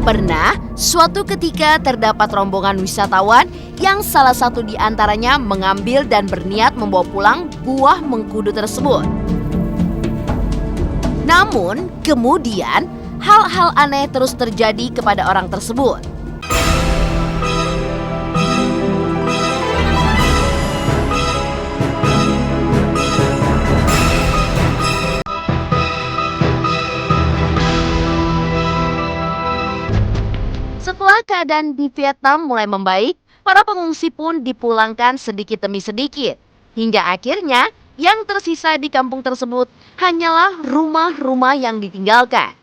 Pernah, suatu ketika terdapat rombongan wisatawan yang salah satu di antaranya mengambil dan berniat membawa pulang buah mengkudu tersebut. Namun, kemudian hal-hal aneh terus terjadi kepada orang tersebut. Setelah keadaan di Vietnam mulai membaik, para pengungsi pun dipulangkan sedikit demi sedikit. Hingga akhirnya, yang tersisa di kampung tersebut hanyalah rumah-rumah yang ditinggalkan.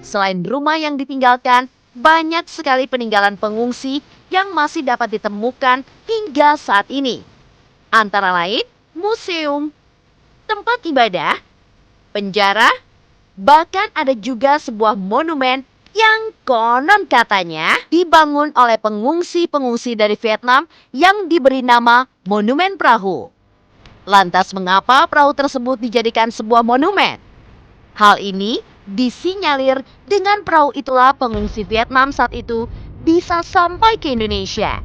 Selain rumah yang ditinggalkan, banyak sekali peninggalan pengungsi yang masih dapat ditemukan hingga saat ini. Antara lain, museum, tempat ibadah, penjara, bahkan ada juga sebuah monumen yang konon katanya dibangun oleh pengungsi-pengungsi dari Vietnam yang diberi nama Monumen Perahu. Lantas mengapa perahu tersebut dijadikan sebuah monumen? Hal ini disinyalir dengan perahu itulah pengungsi Vietnam saat itu bisa sampai ke Indonesia.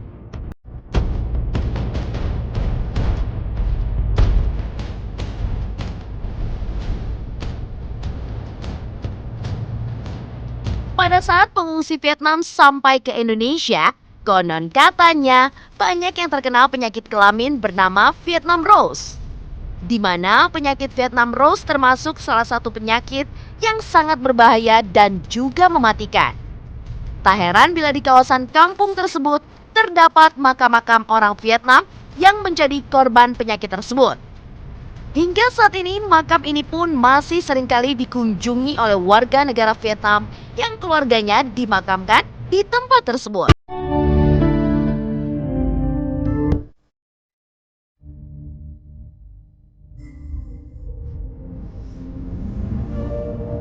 Pada saat pengungsi Vietnam sampai ke Indonesia, konon katanya banyak yang terkena penyakit kelamin bernama Vietnam Rose. Di mana penyakit Vietnam Rose termasuk salah satu penyakit yang sangat berbahaya dan juga mematikan. Tak heran bila di kawasan kampung tersebut terdapat makam-makam orang Vietnam yang menjadi korban penyakit tersebut. Hingga saat ini, makam ini pun masih seringkali dikunjungi oleh warga negara Vietnam yang keluarganya dimakamkan di tempat tersebut.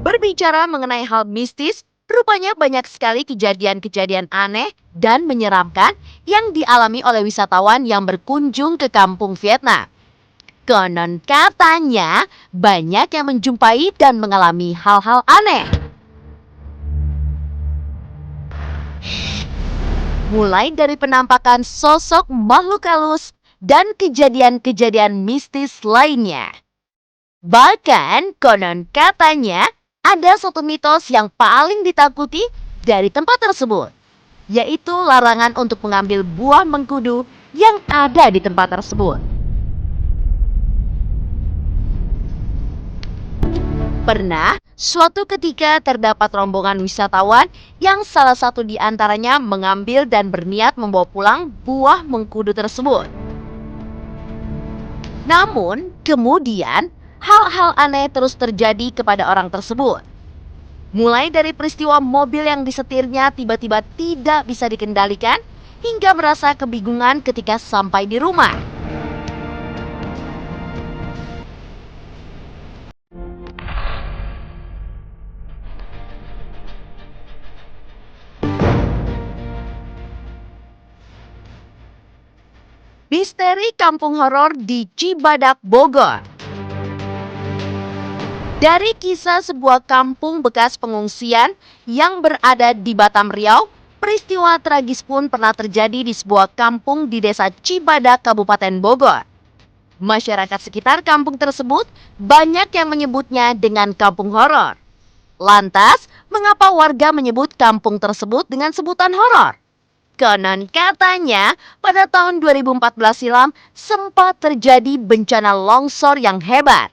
Berbicara mengenai hal mistis, rupanya banyak sekali kejadian-kejadian aneh dan menyeramkan yang dialami oleh wisatawan yang berkunjung ke kampung Vietnam. Konon katanya banyak yang menjumpai dan mengalami hal-hal aneh. Mulai dari penampakan sosok makhluk halus dan kejadian-kejadian mistis lainnya. Bahkan konon katanya ada satu mitos yang paling ditakuti dari tempat tersebut, yaitu larangan untuk mengambil buah mengkudu yang ada di tempat tersebut. Pernah, suatu ketika terdapat rombongan wisatawan yang salah satu di antaranya mengambil dan berniat membawa pulang buah mengkudu tersebut. Namun, kemudian hal-hal aneh terus terjadi kepada orang tersebut. Mulai dari peristiwa mobil yang disetirnya tiba-tiba tidak bisa dikendalikan, hingga merasa kebingungan ketika sampai di rumah. Misteri kampung horor di Cibadak, Bogor. Dari kisah sebuah kampung bekas pengungsian yang berada di Batam, Riau, peristiwa tragis pun pernah terjadi di sebuah kampung di desa Cibadak, Kabupaten Bogor. Masyarakat sekitar kampung tersebut banyak yang menyebutnya dengan kampung horor. Lantas, mengapa warga menyebut kampung tersebut dengan sebutan horor? Konon katanya, pada tahun 2014 silam sempat terjadi bencana longsor yang hebat,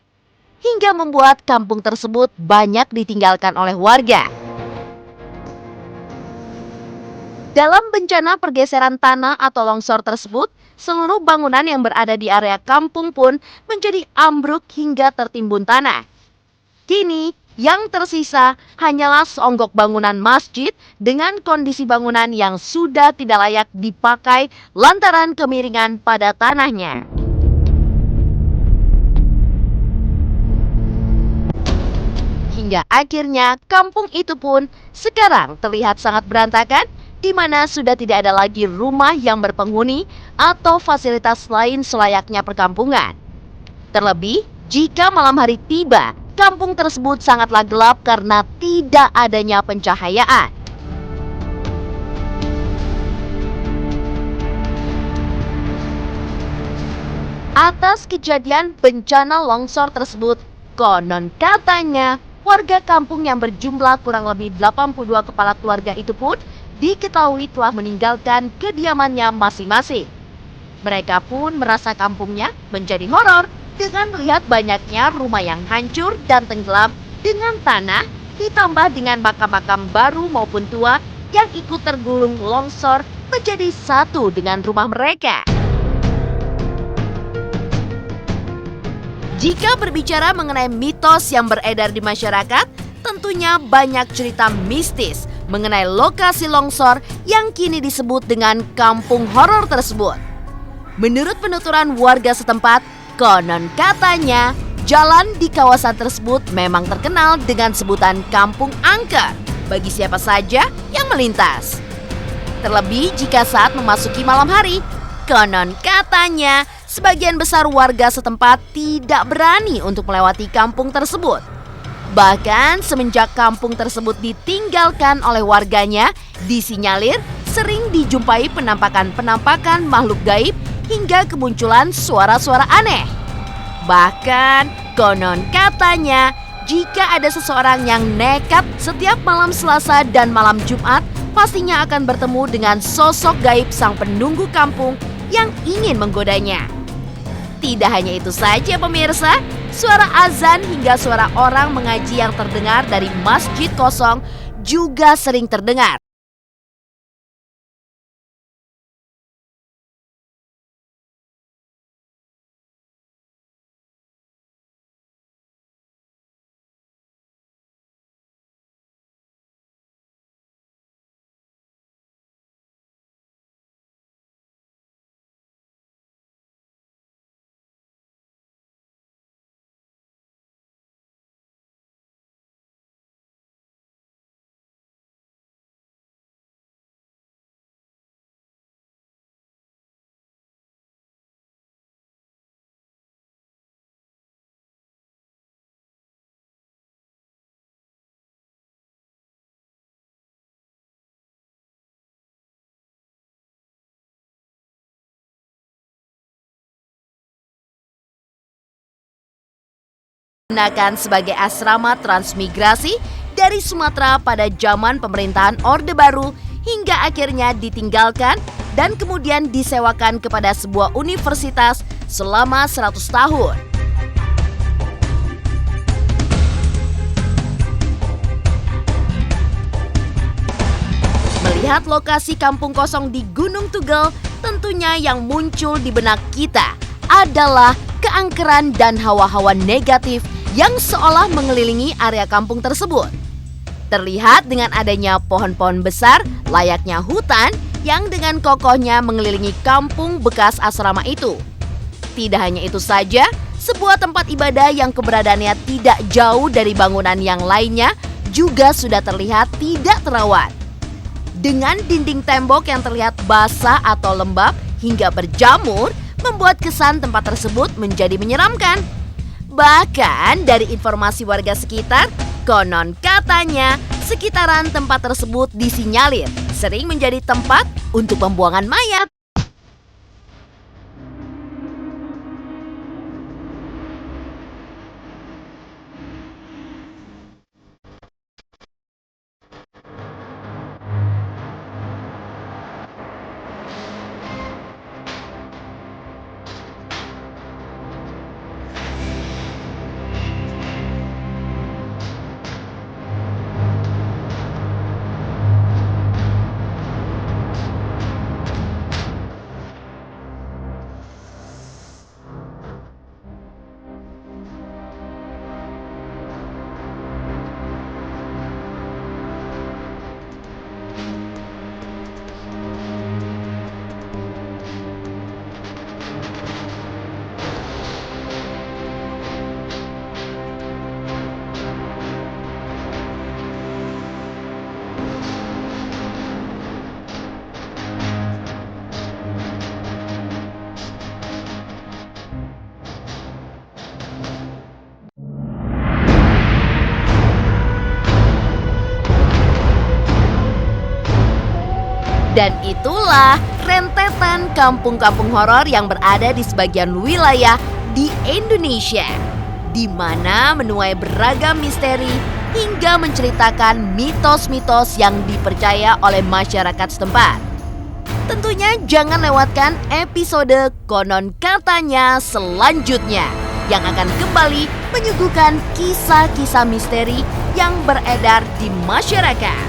hingga membuat kampung tersebut banyak ditinggalkan oleh warga. Dalam bencana pergeseran tanah atau longsor tersebut, seluruh bangunan yang berada di area kampung pun menjadi ambruk hingga tertimbun tanah. Kini, yang tersisa hanyalah seonggok bangunan masjid dengan kondisi bangunan yang sudah tidak layak dipakai lantaran kemiringan pada tanahnya. Hingga akhirnya kampung itu pun sekarang terlihat sangat berantakan, di mana sudah tidak ada lagi rumah yang berpenghuni atau fasilitas lain selayaknya perkampungan. Terlebih, Jika malam hari tiba, kampung tersebut sangatlah gelap karena tidak adanya pencahayaan. Atas kejadian bencana longsor tersebut, konon katanya warga kampung yang berjumlah kurang lebih 82 kepala keluarga itu pun diketahui telah meninggalkan kediamannya masing-masing. Mereka pun merasa kampungnya menjadi horor dengan melihat banyaknya rumah yang hancur dan tenggelam dengan tanah, ditambah dengan makam-makam baru maupun tua yang ikut tergulung longsor menjadi satu dengan rumah mereka. Jika berbicara mengenai mitos yang beredar di masyarakat, tentunya banyak cerita mistis mengenai lokasi longsor yang kini disebut dengan kampung horor tersebut. Menurut penuturan warga setempat, konon katanya jalan di kawasan tersebut memang terkenal dengan sebutan kampung angker bagi siapa saja yang melintas. Terlebih jika saat memasuki malam hari, konon katanya sebagian besar warga setempat tidak berani untuk melewati kampung tersebut. Bahkan semenjak kampung tersebut ditinggalkan oleh warganya, disinyalir sering dijumpai penampakan-penampakan makhluk gaib hingga kemunculan suara-suara aneh. Bahkan konon katanya jika ada seseorang yang nekat setiap malam Selasa dan malam Jumat, pastinya akan bertemu dengan sosok gaib sang penunggu kampung yang ingin menggodanya. Tidak hanya itu saja pemirsa, suara azan hingga suara orang mengaji yang terdengar dari masjid kosong juga sering terdengar. Digunakan sebagai asrama transmigrasi dari Sumatera pada zaman pemerintahan Orde Baru hingga akhirnya ditinggalkan dan kemudian disewakan kepada sebuah universitas selama 100 tahun. Melihat lokasi kampung kosong di Gunung Tugel, tentunya yang muncul di benak kita adalah keangkeran dan hawa-hawa negatif yang seolah mengelilingi area kampung tersebut. Terlihat dengan adanya pohon-pohon besar layaknya hutan yang dengan kokohnya mengelilingi kampung bekas asrama itu. Tidak hanya itu saja, sebuah tempat ibadah yang keberadaannya tidak jauh dari bangunan yang lainnya juga sudah terlihat tidak terawat. Dengan dinding tembok yang terlihat basah atau lembab hingga berjamur, membuat kesan tempat tersebut menjadi menyeramkan. Bahkan dari informasi warga sekitar, konon katanya sekitaran tempat tersebut disinyalir sering menjadi tempat untuk pembuangan mayat. Dan itulah rentetan kampung-kampung horor yang berada di sebagian wilayah di Indonesia, di mana menuai beragam misteri hingga menceritakan mitos-mitos yang dipercaya oleh masyarakat setempat. Tentunya jangan lewatkan episode Konon Katanya selanjutnya yang akan kembali menyuguhkan kisah-kisah misteri yang beredar di masyarakat.